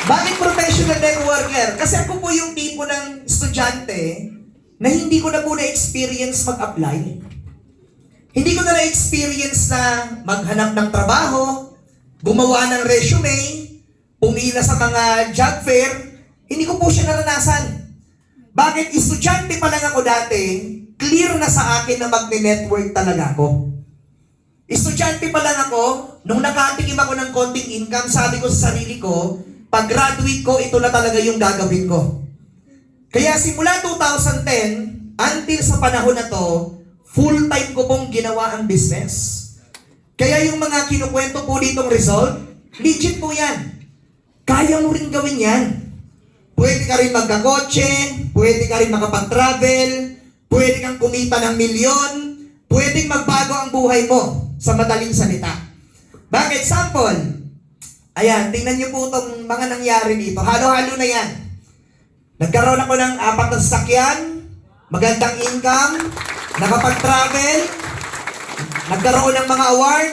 Bakit professional networker? Kasi ako po yung tipo ng estudyante na hindi ko na po na-experience mag-apply. Hindi ko na na-experience na maghanap ng trabaho, gumawa ng resume, pumila sa mga job fair. Hindi ko po siya naranasan. Bakit? Estudyante pa lang ako dati, clear na sa akin na magne-network talaga ako. Estudyante pa lang ako, nung nakatikim ako ng konting income, sabi ko sa sarili ko, pag graduate ko, ito na talaga yung gagawin ko. Kaya simula 2010, until sa panahon na to, full-time ko pong ginawa ang business. Kaya yung mga kinukwento po ditong result, legit po yan. Kaya mo rin gawin yan. Pwede ka rin magkakotse, pwede ka rin makapag-travel, pwede kang kumita ng milyon, pwedeng magbago ang buhay mo sa madaling salita. Bakit? Sample. Ayan, tingnan niyo po itong mga nangyari dito. Halo-halo na yan. Nagkaroon ako ng 4 na sasakyan, magandang income, nakapag-travel, nagkaroon ng mga award,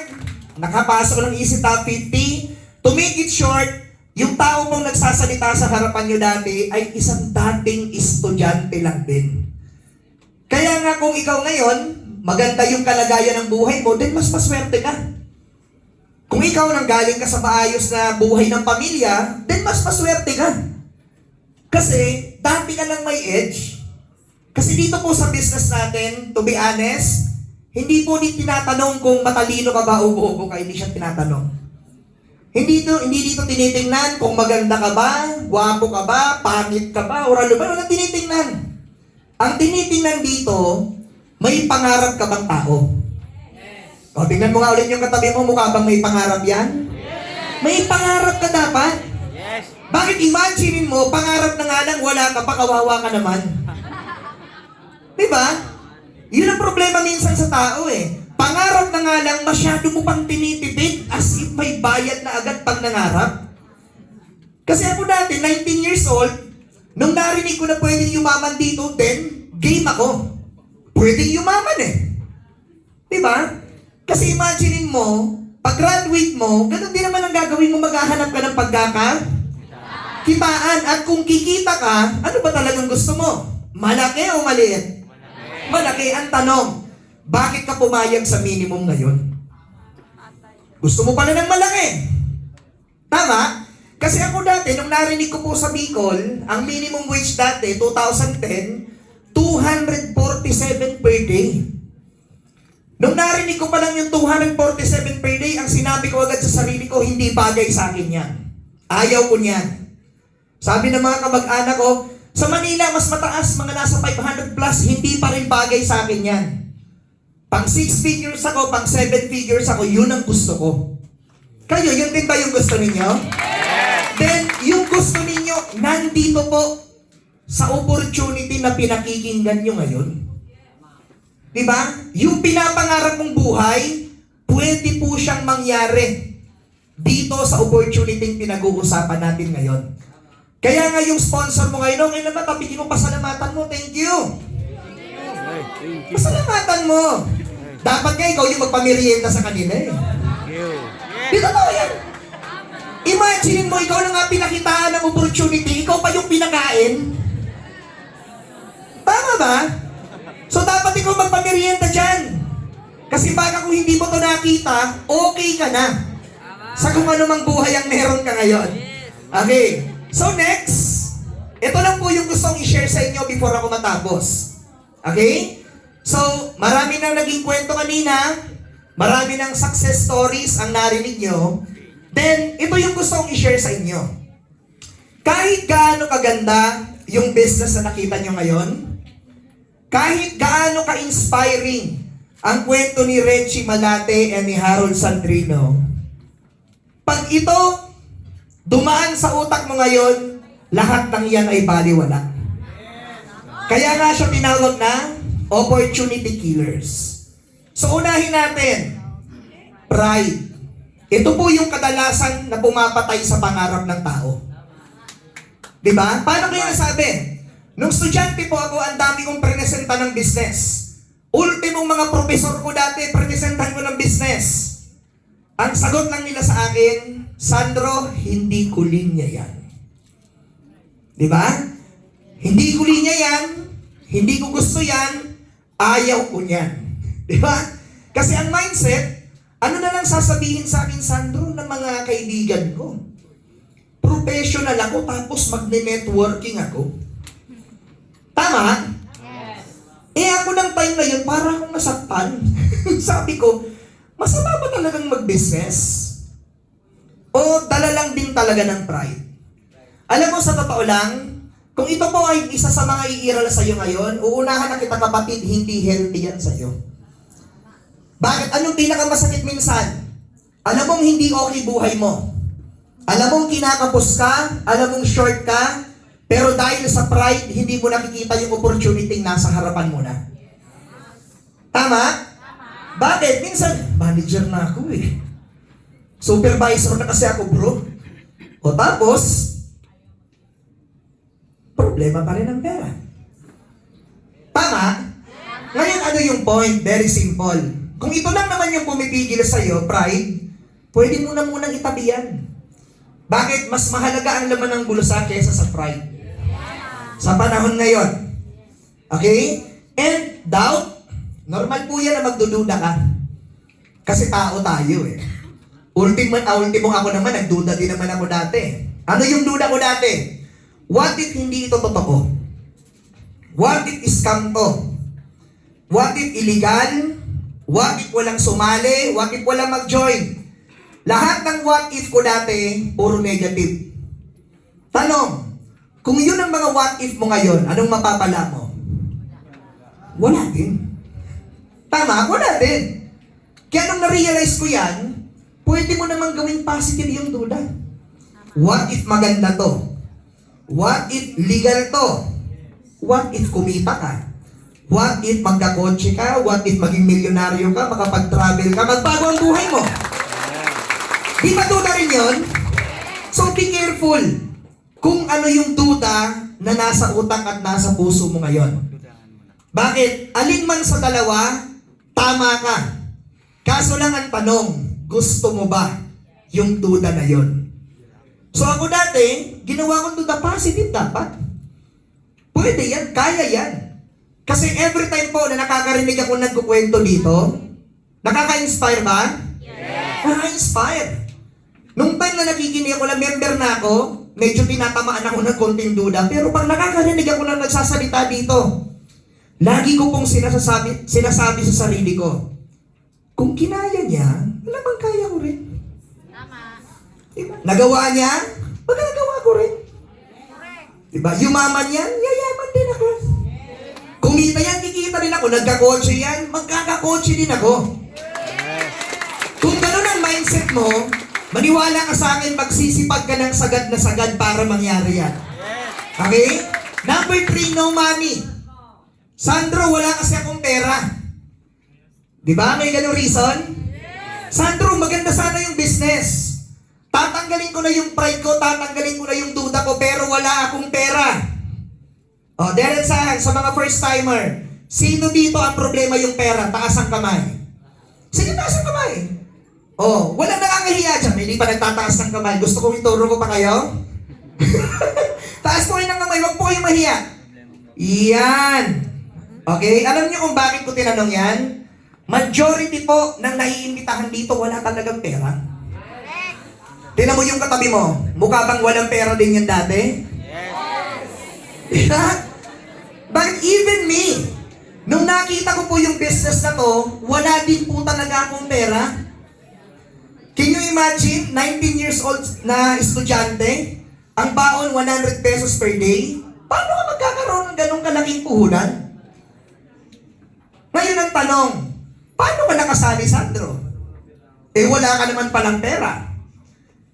nakapasok ng Easy Top 50. To make it short, yung tao pong nagsasalita sa harapan nyo dati ay isang dating estudyante lang din. Kaya nga kung ikaw ngayon, maganda yung kalagayan ng buhay mo, then mas maswerte ka. Kung ikaw nang galing ka sa maayos na buhay ng pamilya, then mas maswerte ka. Kasi, dati ka lang may edge. Kasi dito po sa business natin, to be honest, hindi po tinatanong kung matalino ka ba o bobo ka, hindi siya tinatanong. Hindi dito tinitingnan kung maganda ka ba, gwapo ka ba, pangit ka ba, or ano ba, walang tinitingnan. Ang tinitingnan dito, may pangarap ka bang tao? O, tingnan mo nga ulit yung katabi mo, mukha bang may pangarap yan? May pangarap ka dapat. Bakit imaginein mo, pangarap na nga lang, wala ka pa, kawawa ka naman. Diba? Yun ang problema minsan sa tao eh. Pangarap na nga lang, masyado mo pang tinitipid as if may bayad na agad pag nangarap. Kasi ako dati, 19 years old, nung narinig ko na pwedeng yumaman dito, then, game ako. Pwedeng yumaman eh. Diba? Kasi imaginein mo, pag-graduate mo, ganun din naman ang gagawin mo, maghahanap ka ng pagkakakitaan. At kung kikita ka, ano ba talagang gusto mo? Malaki o maliit? Malaki. Ang tanong, bakit ka pumayag sa minimum ngayon? Gusto mo pala ng malaki. Tama? Kasi ako dati, nung narinig ko po sa Bicol, ang minimum wage dati, 2010, 247 per day. Nung narinig ko pa lang yung 247 per day, ang sinabi ko agad sa sarili ko, hindi bagay sa akin yan. Ayaw ko niyan. Sabi ng mga kamag-anak ko, sa Manila, mas mataas, mga nasa 500 plus, hindi pa rin bagay sa akin yan. Pang 6 figures ako, pang 7 figures ako, yun ang gusto ko. Kayo, yun din ba yung gusto ninyo? Then, yung gusto ninyo, nandito po sa opportunity na pinakikinggan nyo ngayon. Diba? Yung pinapangarap mong buhay, pwede po siyang mangyari dito sa opportunity pinag-uusapan natin ngayon. Kaya nga yung sponsor mo ngayon, okay naman, tapigin mo, pasalamatan mo, thank you. Pasalamatan mo. Dapat nga ikaw yung magpamerienda sa kanila eh. Dito ba yan? Imagine mo, ikaw na nga pinakitaan ng opportunity, ikaw pa yung pinakain. Tama ba? So dapat ikaw magpamerienda dyan. Kasi baka kung hindi mo to nakita, okay ka na. Sa kung ano mang buhay ang meron ka ngayon. Okay. So next, ito lang po yung gustong i-share sa inyo before ako matapos. Okay? So, marami nang naging kwento kanina, marami ng success stories ang narinig nyo. Then, ito yung gustong i-share sa inyo. Kahit gaano kaganda yung business na nakita nyo ngayon, kahit gaano ka-inspiring ang kwento ni Reggie Malate and ni Harold Sandrino, pag ito dumaan sa utak mo ngayon, lahat ng yan ay baliwala. Kaya nga siya tinawag na opportunity killers. So unahin natin, pride. Ito po yung kadalasan na pumapatay sa pangarap ng tao. Diba? Paano ko yung nasabi? Nung estudyante po ako, ang dami kong presenta ng business. Ultimong mga profesor ko dati, presentan ko ng business. Ang sagot lang nila sa akin, Sandro, hindi ko linya yan. Di ba? Hindi ko linya yan, hindi ko gusto yan, ayaw ko yan. Di ba? Kasi ang mindset, ano na lang sasabihin sa akin, Sandro, ng mga kaibigan ko? Professional ako, tapos magne-networking ako. Tama? Eh ako ng time na yun, para akong nasaktan. Sabi ko, masama ba talagang mag-business? O dala lang din talaga ng pride? Alam mo, sa totoo lang, kung ito po ay isa sa mga iiral sa'yo ngayon, uunahan na kita kapatid, hindi healthy yan sa'yo. Bakit? Anong pinakamasakit minsan? Alam mong hindi okay buhay mo. Alam mong kinakapos ka, alam mong short ka, pero dahil sa pride, hindi mo nakikita yung opportunity nasa harapan mo na. Tama? Bakit? Minsan, manager na ako eh. Supervisor na kasi ako, bro. O tapos, problema pa rin ang pera. Tama? Ngayon, ano yung point? Very simple. Kung ito lang naman yung pumipigil sa'yo, pride, pwede mo na munang itabi yan. Bakit? Mas mahalaga ang laman ng bulsa kaysa sa pride. Sa panahon ngayon. Okay? And doubt, normal po yan na magdududa ka. Kasi tao tayo eh. Ultimo ako naman, nagduda din naman ako dati. Ano yung duda ko dati? What if hindi ito totoo? What if scam to? What if illegal? What if walang sumali? What if walang mag-join? Lahat ng what if ko dati, puro negative. Tanong, kung yun ang mga what if mo ngayon, anong mapapala mo? Wala din. Tama? Wala din. Kaya nung na-realize ko yan, pwede mo namang gawing positive yung duda. What if maganda to? What if legal to? What if kumita ka? What if magkakotse ka? What if maging milyonaryo ka? Makapag-travel ka? Magbago ang buhay mo. Di ba duda rin yun? So be careful kung ano yung duda na nasa utak at nasa puso mo ngayon. Bakit? Alin man sa dalawa, tama ka. Kaso lang ang tanong, gusto mo ba yung duda na yon? So ako dati, ginawa kong duda positive dapat. Pwede yan, kaya yan. Kasi every time po na nakakarinig ako nagkukwento dito, nakaka-inspire ba? Yes! Nakaka-inspire. Nung time na nakikinig ako na member na ako, medyo tinatamaan ako ng konting duda. Pero pag nakakarinig ako na nagsasalita dito, lagi ko pong sinasabi sa sarili ko, kung kinaya niya, alamang kaya ko rin. Tama. Diba? Nagawa niya, magagawa ko rin. Diba? Yumaman yan, yayaman din ako. Kumita yan, kikita rin ako. Nagkakotse yan, magkakakotse din ako. Kung ganun ang mindset mo, maniwala ka sa akin, magsisipag ka ng sagad na sagad para mangyari yan. Okay? Number 3, no money. Sandro, wala kasi akong pera. Di ba? May ganun reason? Sandro, maganda sana yung business. Tatanggalin ko na yung pride ko, tatanggalin ko na yung duda ko, pero wala akong pera. O, dahil sa mga first timer, sino dito ang problema yung pera? Taas ang kamay. Sige, taas ang kamay. O, wala nakakahiya dyan. May hindi pa nagtataas ng kamay. Gusto kong ituro ko pa kayo? Taas po kayo ng kamay, wag po kayong mahiya. Yan. Okay? Alam niyo kung bakit ko tinanong yan? Majority po ng naiimbitahan dito, wala talagang pera. Tingnan mo yung katabi mo. Mukha bang walang pera din yan dati? Yes. But even me, nung nakita ko po yung business na to, wala din po talaga akong pera. Can you imagine, 19 years old na estudyante, ang baon 100 pesos per day? Paano ka magkakaroon ng ganong kalaking puhunan? Ngayon ang tanong, paano ka nakasali, Sandro? Eh wala ka naman palang pera.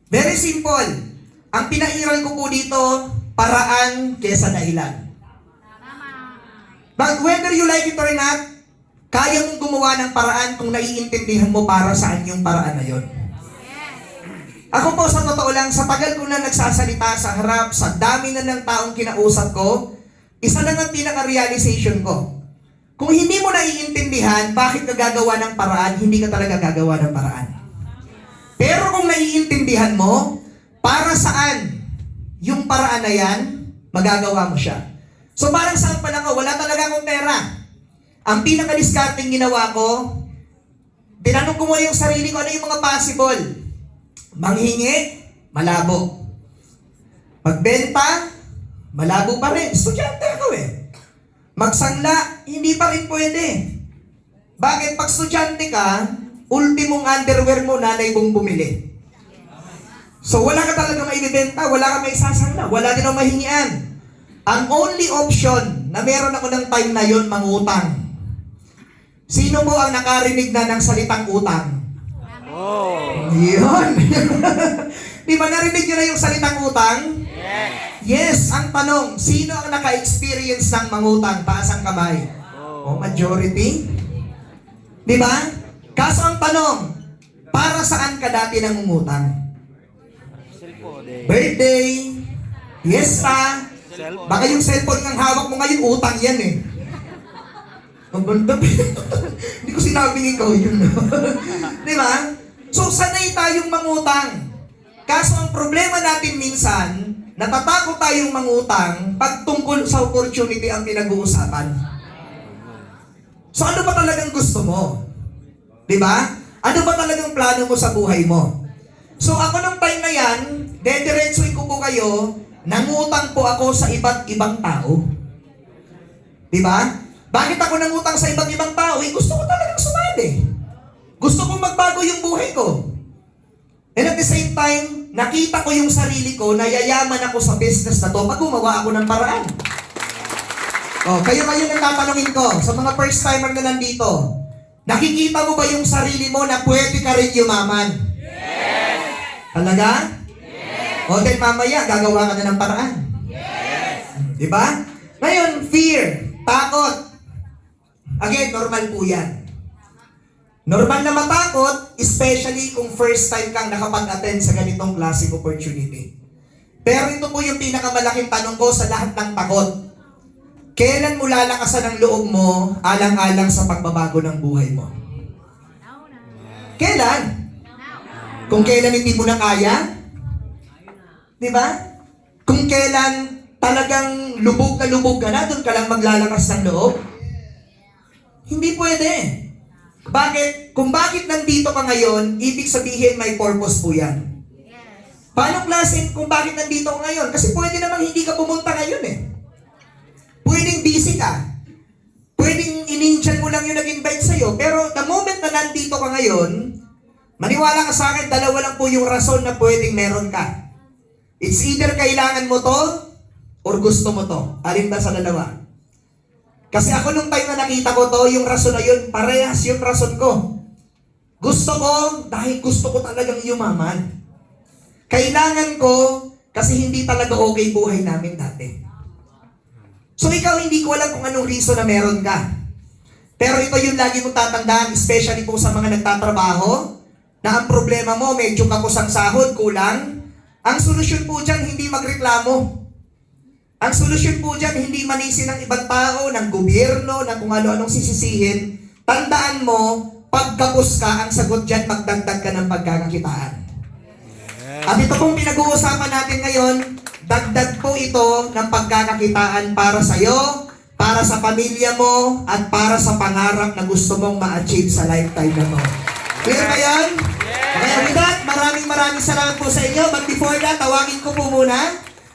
Very simple. Ang pinairal ko po dito, paraan kesa dahilan. But whether you like it or not, kaya mong gumawa ng paraan kung naiintindihan mo para saan yung paraan na yun. Ako po sa totoo lang, sa tagal ko na nagsasalita sa harap, sa dami na ng taong kinausap ko, isa lang ang pinaka-realization ko. Kung hindi mo naiintindihan, bakit ka gagawa ng paraan, hindi ka talaga gagawa ng paraan. Pero kung naiintindihan mo, para saan yung paraan na yan, magagawa mo siya. So parang sample ako, wala talaga akong pera. Ang pinaka-discarding ginawa ko, tinanong ko muna yung sarili ko, ano yung mga possible? Manghingi, malabo. Magbenta, malabo pa rin. Estudyante ako eh. Magsangla, hindi pa rin pwede. Bakit? Pag estudyante ka, ultimong underwear mo, nanay mong bumili. So wala ka talaga maibibenta, wala ka maisasangla, wala din ang mahingian. Ang only option na meron ako ng time na yon, mangutang. Sino mo ang nakarinig na ng salitang utang? Oh. Yun. Di ba narinig nyo na yung salitang utang? Yes, ang tanong, sino ang naka-experience ng mangutang? Taas ang kamay. Oh, majority. Di ba? Kaso ang tanong, para saan ka dati nangungutang? Birthday, fiesta, baka yung cellphone ng hawak mo ngayon, utang yan eh. Ang banda. Hindi ko sinabing ikaw yun. Di ba? So, sanay tayong mangutang. Kaso ang problema natin minsan, natatakot tayong mangutang pag tungkol sa opportunity ang pinag-uusapan. So ano ba talagang gusto mo? Di ba? Ano ba talagang plano mo sa buhay mo? So ako nung time na yan, dediretsuin ko po kayo, nangutang po ako sa iba't ibang tao. Di ba? Bakit ako nangutang sa iba't ibang tao? Gusto ko talagang sumali. Gusto kong magbago yung buhay ko. And at the same time, nakita ko yung sarili ko na yayaman ako sa business na to pag gumawa ako ng paraan. Oh, kayo nang tatanungin ko, sa mga first timer na nandito, nakikita mo ba yung sarili mo na pwede ka rin yumaman? Yes! Talaga? Yes! O then mamaya, gagawa ka na ng paraan. Yes! Diba? Ngayon, fear, takot. Again, normal po yan. Normal na matakot, especially kung first time kang nakapag-attend sa ganitong klaseng opportunity. Pero ito po yung pinakamalaking tanong ko sa lahat ng takot. Kailan mo lalakasan ang loob mo alang-alang sa pagbabago ng buhay mo? Kailan? Kung kailan hindi mo na kaya? Di ba? Kung kailan talagang lubog ka na, doon ka lang maglalakas ng loob? Hindi pwede. Bakit? Kung bakit nandito ka ngayon, ibig sabihin may purpose po yan. Paano klase kung bakit nandito ka ngayon? Kasi pwede namang hindi ka pumunta ngayon eh. Pwedeng busy ka. Pwedeng inintiyan mo lang yung nag-invite sa'yo. Pero the moment na nandito ka ngayon, maniwala ka sa akin, dalawa lang po yung rason na pwedeng meron ka. It's either kailangan mo to, or gusto mo to. Alin ba sa dalawa? Kasi ako nung time na nakita ko to, yung rason na yun, parehas yung rason ko. Gusto ko, dahil gusto ko talagang yumaman. Kailangan ko, kasi hindi talaga okay buhay namin dati. So ikaw, hindi ko alam kung anong reason na meron ka. Pero ito yung lagi mong tatandaan, especially po sa mga nagtatrabaho, na ang problema mo, medyo kapos ang sahod, kulang. Ang solusyon po dyan, hindi magreklamo. Ang solusyon po dyan, hindi manisin ng ibang tao, ng gobyerno, ng kung ano-anong sisisihin. Tandaan mo, pagkapos ka, ang sagot dyan, magdagdag ka ng pagkakakitaan. At ito pong pinag-uusapan natin ngayon, dagdag po ito ng pagkakakitaan para sa'yo, para sa pamilya mo, at para sa pangarap na gusto mong ma-achieve sa lifetime na to. Clear ba yan? Okay, with that, maraming salamat po sa inyo. But before that, tawagin ko po muna